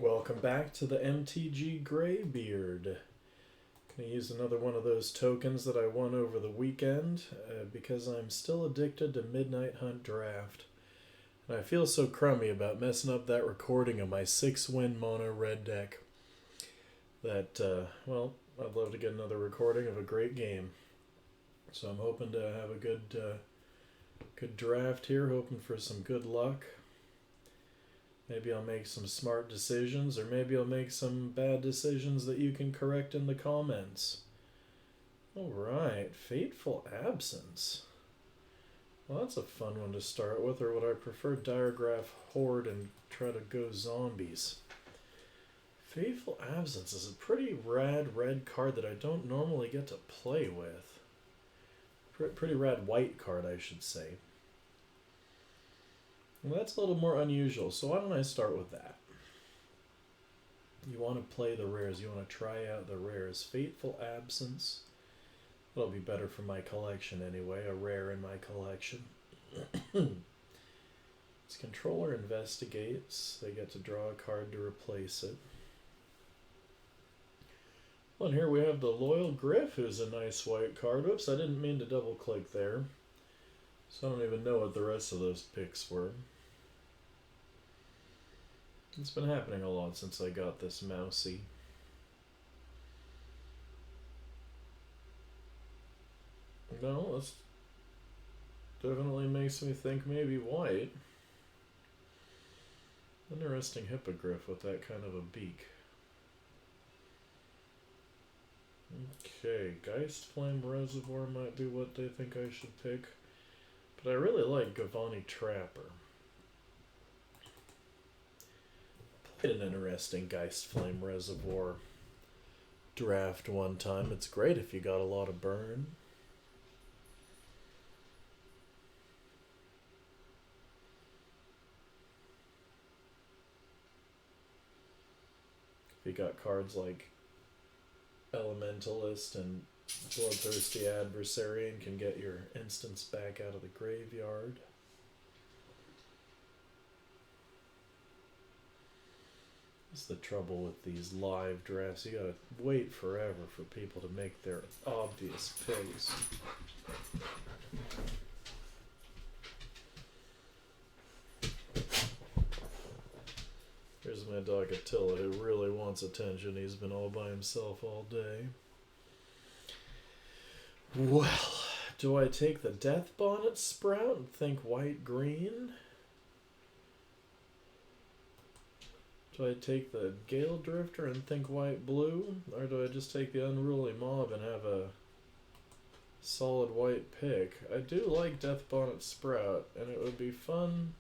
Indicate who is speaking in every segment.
Speaker 1: Welcome back to the MTG Greybeard. Gonna use another one of those tokens that I won over the weekend because I'm still addicted to Midnight Hunt Draft. And I feel so crummy about messing up that recording of my 6-win mono red deck that, well, I'd love to get another recording of a great game. So I'm hoping to have a good draft here, hoping for some good luck. Maybe I'll make some smart decisions, or maybe I'll make some bad decisions that you can correct in the comments. Alright, Fateful Absence. Well, that's a fun one to start with, or would I prefer Diregraph Horde and try to go zombies? Fateful Absence is a pretty rad red card that I don't normally get to play with. Pretty rad white card, I should say. Well, that's a little more unusual, so why don't I start with that? You want to play the rares, you want to try out the rares. Fateful Absence. That'll be better for my collection anyway, a rare in my collection. Its controller investigates. They get to draw a card to replace it. Well, and here we have the Loyal Griff, who's a nice white card. Oops, I didn't mean to double click there. So I don't even know what the rest of those picks were. It's been happening a lot since I got this mousy. No, this definitely makes me think maybe white. Interesting hippogriff with that kind of a beak. Okay, Geist Flame Reservoir might be what they think I should pick. But I really like Gavani Trapper. Played an interesting Geist Flame Reservoir draft one time. It's great if you got a lot of burn. If you got cards like Elementalist and Bloodthirsty Adversary and can get your instants back out of the graveyard. That's the trouble with these live drafts. You gotta wait forever for people to make their obvious picks. Here's my dog Attila, who really wants attention. He's been all by himself all day. Well, do I take the Death Bonnet Sprout and think white-green? Do I take the Gale Drifter and think white-blue? Or do I just take the Unruly Mob and have a solid white pick? I do like Death Bonnet Sprout, and it would be fun.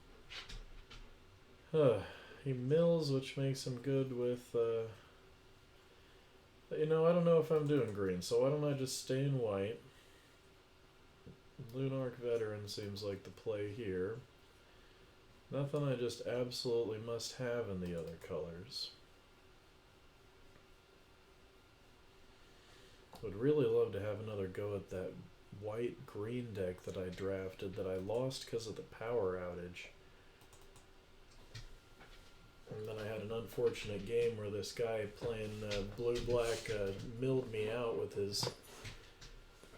Speaker 1: He mills, which makes him good with... You know, I don't know if I'm doing green, so why don't I just stay in white? Lunarch Veteran seems like the play here. Nothing I just absolutely must have in the other colors. Would really love to have another go at that white-green deck that I drafted that I lost because of the power outage. And then I had an unfortunate game where this guy playing blue-black milled me out with his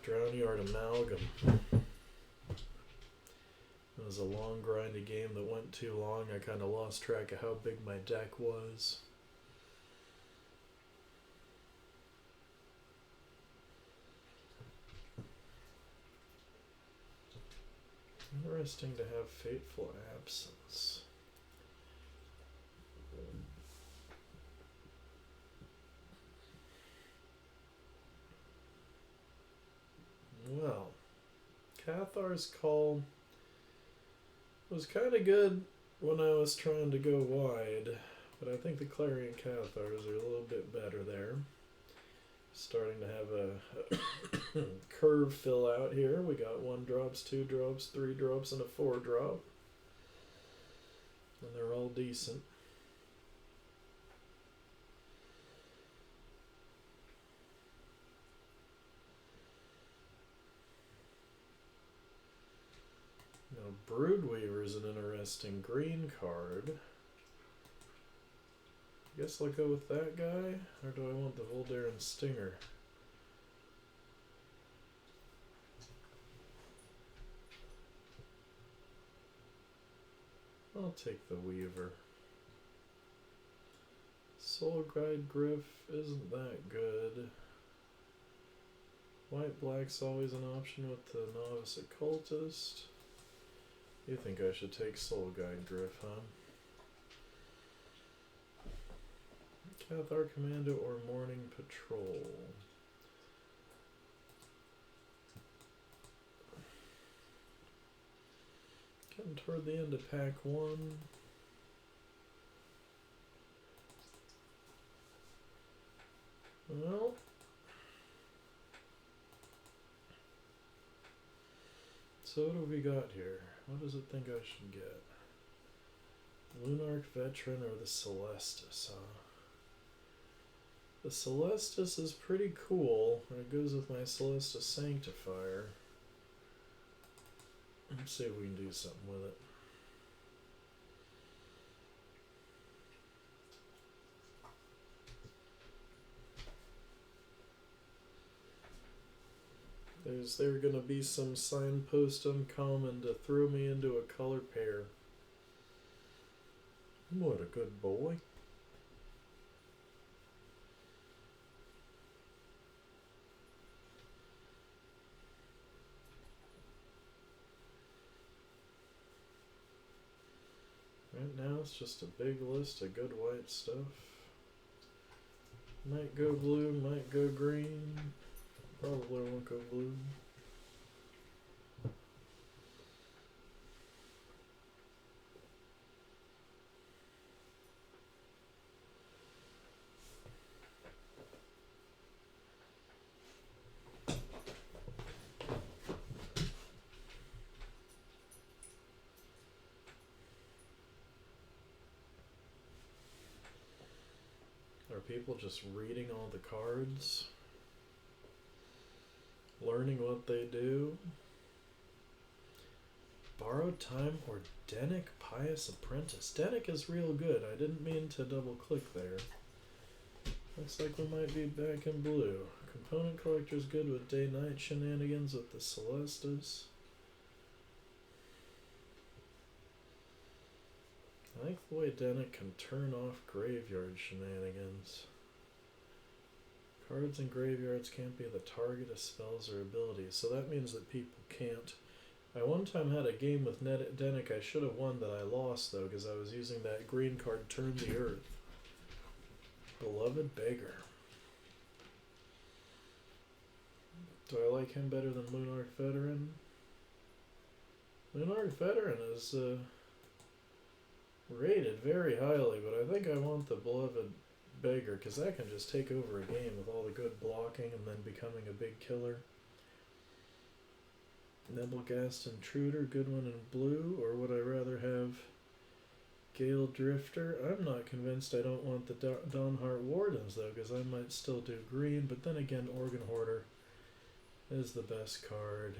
Speaker 1: Drownyard Amalgam. It was a long, grindy game that went too long. I kind of lost track of how big my deck was. Interesting to have Fateful Absence. Well, Cathar's Call was kind of good when I was trying to go wide, but I think the Clarion Cathars are a little bit better there. Starting to have a curve fill out here. We got 1 drops, 2 drops, 3 drops, and a 4 drop. And they're all decent. Now, Broodweaver is an interesting green card. Guess I'll go with that guy, or do I want the Voldaren Stinger? I'll take the Weaver. Soul Guide Griff isn't that good. White-black's always an option with the Novice Occultist. You think I should take Soul Guide Griff, huh? Cathar Commando or Morning Patrol? Getting toward the end of pack 1. Well, so what have we got here? What does it think I should get? Lunarch Veteran or the Celestus, huh? The Celestus is pretty cool. It goes with my Celestus Sanctifier. Let's see if we can do something with it. There's going to be some signpost uncommon to throw me into a color pair. What a good boy. Right now it's just a big list of good white stuff. Might go blue, might go green. Probably won't go blue. Are people just reading all the cards? Learning what they do? Borrowed Time or Denic Pious Apprentice? Denic is real good. I didn't mean to double click there. Looks like we might be back in blue. Component Collector's good with day-night shenanigans with the Celestus. I like the way Denic can turn off graveyard shenanigans. Cards in graveyards can't be the target of spells or abilities, so that means that people can't. I one time had a game with Denic I should have won that I lost, though, because I was using that green card, Turn the Earth. Beloved Beggar. Do I like him better than Lunarch Veteran? Lunarch Veteran is rated very highly, but I think I want the Beloved Beggar, because that can just take over a game with all the good blocking and then becoming a big killer. Nebelgast Intruder, good one in blue, or would I rather have Gale Drifter? I'm not convinced I don't want the Dawnheart Wardens, though, because I might still do green, but then again, Organ Hoarder is the best card.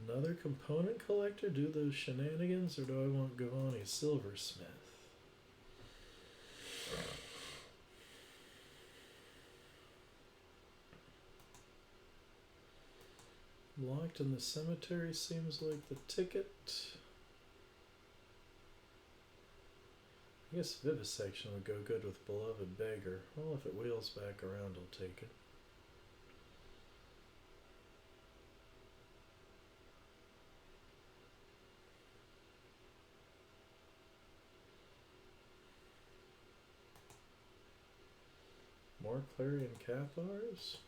Speaker 1: Another Component Collector? Do those shenanigans, or do I want Giovanni Silversmith? Locked in the Cemetery seems like the ticket. I guess Vivisection would go good with Beloved Beggar. Well, if it wheels back around, I'll take it. More Clarion Cathars?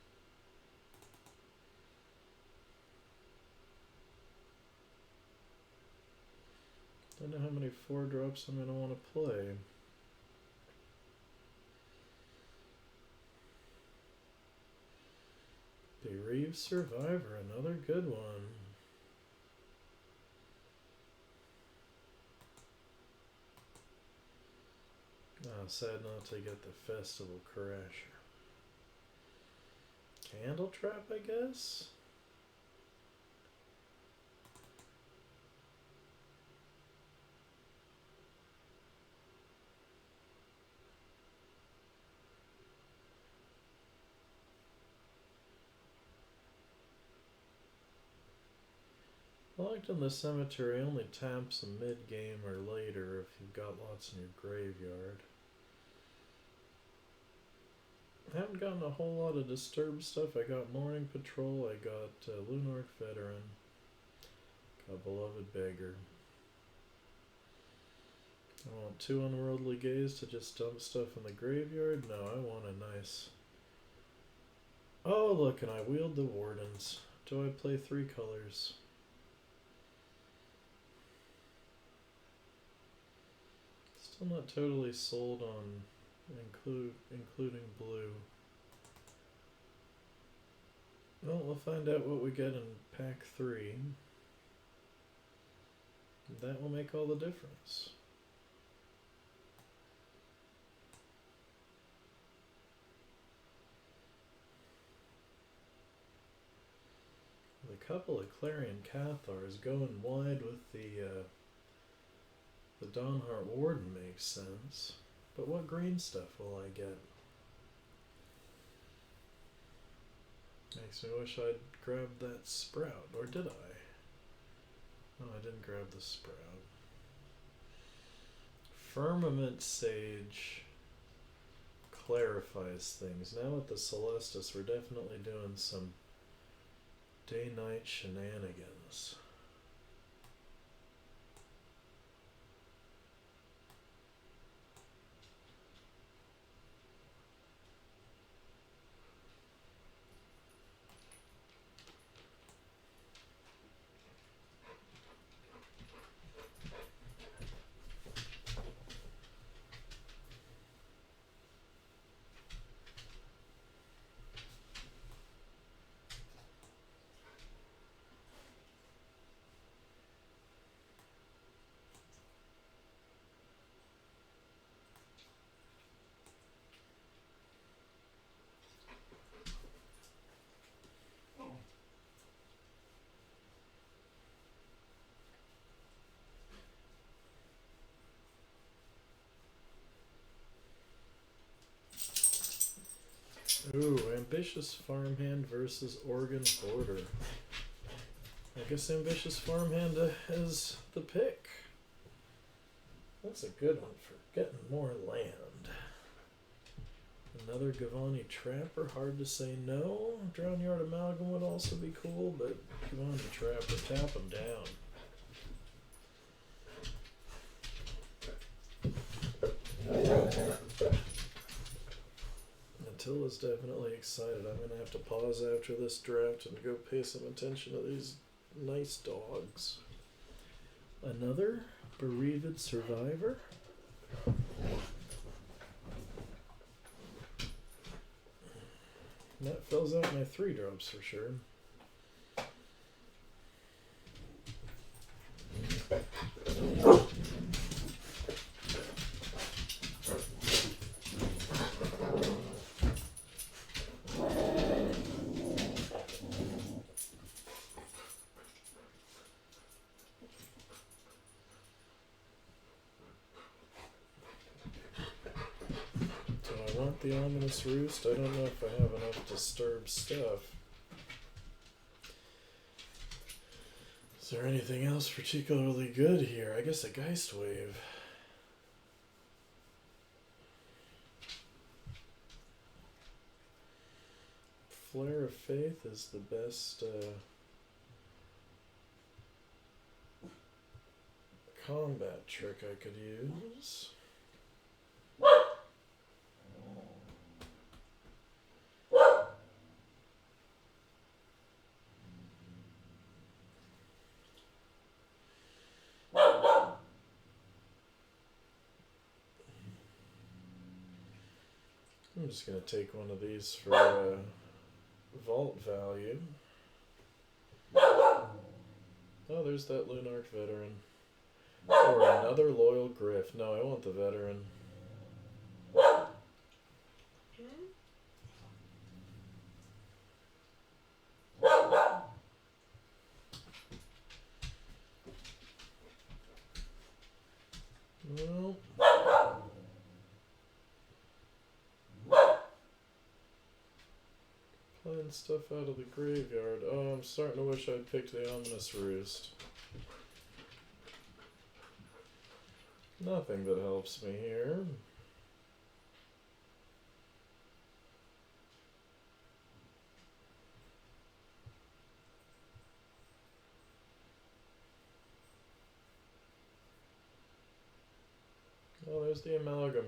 Speaker 1: Don't know how many 4-drops I'm going to want to play. Bereaved Survivor, another good one. Oh, sad not to get the Festival Crasher. Candle Trap, I guess? Collecting the Cemetery only taps a mid-game or later if you've got lots in your graveyard. I haven't gotten a whole lot of disturbed stuff. I got Morning Patrol, I got Lunarch Veteran, got Beloved Beggar. I want 2 Unworldly Gaze to just dump stuff in the graveyard. No, I want a nice... Oh, look, and I wield the Wardens. Do I play 3 colors? Still not totally sold on including blue. Well, we'll find out what we get in pack 3. That will make all the difference. A couple of Clarion Cathars going wide with the Dawnheart Warden makes sense. But what green stuff will I get? Makes me wish I'd grabbed that Sprout, or did I? No, I didn't grab the Sprout. Firmament Sage clarifies things. Now with the Celestus, we're definitely doing some day-night shenanigans. Ooh, Ambitious Farmhand versus Organ Hoarder. I guess Ambitious Farmhand is the pick. That's a good one for getting more land. Another Gavani Trapper, hard to say no. Drownyard Amalgam would also be cool, but Gavani Trapper, tap him down. Attila's definitely excited. I'm going to have to pause after this draft and go pay some attention to these nice dogs. Another Bereaved Survivor. That fills out my 3 drops for sure. The Ominous Roost. I don't know if I have enough disturbed stuff. Is there anything else particularly good here? I guess a Geist Wave. Flare of Faith is the best combat trick I could use. I'm just going to take one of these for vault value. Oh, there's that Lunarch Veteran. Or another Loyal Griff. No, I want the Veteran. Well... playing stuff out of the graveyard. Oh, I'm starting to wish I'd picked the Ominous Roost. Nothing that helps me here. Oh, there's the amalgam.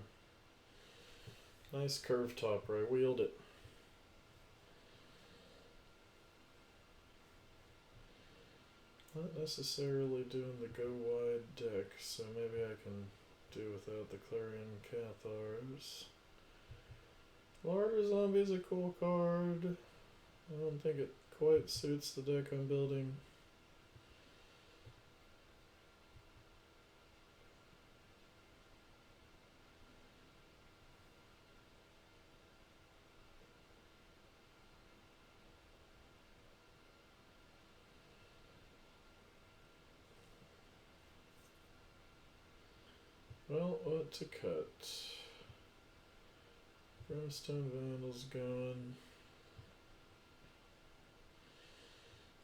Speaker 1: Nice curved topper. I wheeled it. Not necessarily doing the go wide deck, so maybe I can do without the Clarion Cathars. Larger Zombie's a cool card. I don't think it quite suits the deck I'm building. Well, what to cut? Brimstone Vandal's going.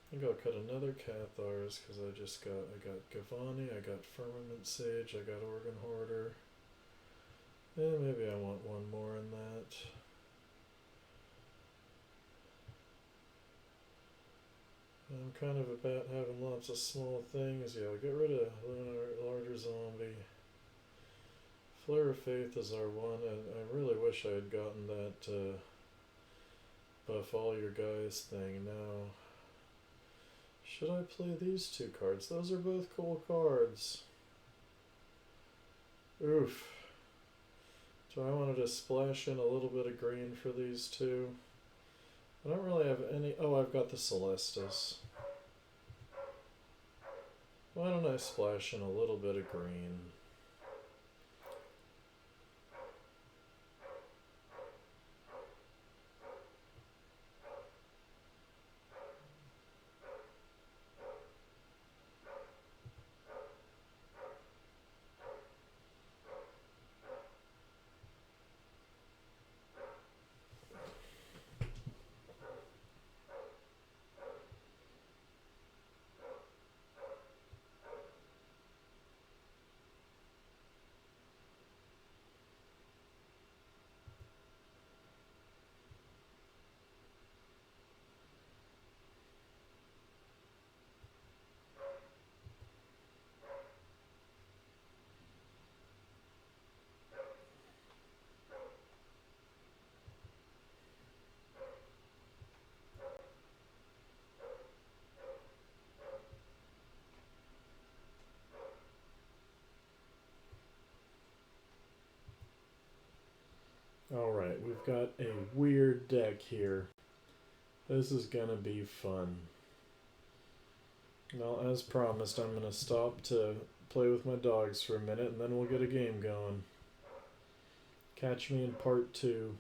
Speaker 1: I think I'll cut another Cathars because I got Gavani, I got Firmament Sage, I got Organ Hoarder. And maybe I want one more in that. I'm kind of about having lots of small things. Yeah, I'll get rid of Larger Zombie. Flare of Faith is our one, and I really wish I had gotten that buff all your guys thing. Now, should I play these two cards? Those are both cool cards. Oof. Do I want to just splash in a little bit of green for these two? I don't really have any. Oh, I've got the Celestus. Why don't I splash in a little bit of green? Alright, we've got a weird deck here. This is gonna be fun. Well, as promised, I'm gonna stop to play with my dogs for a minute and then we'll get a game going. Catch me in part 2.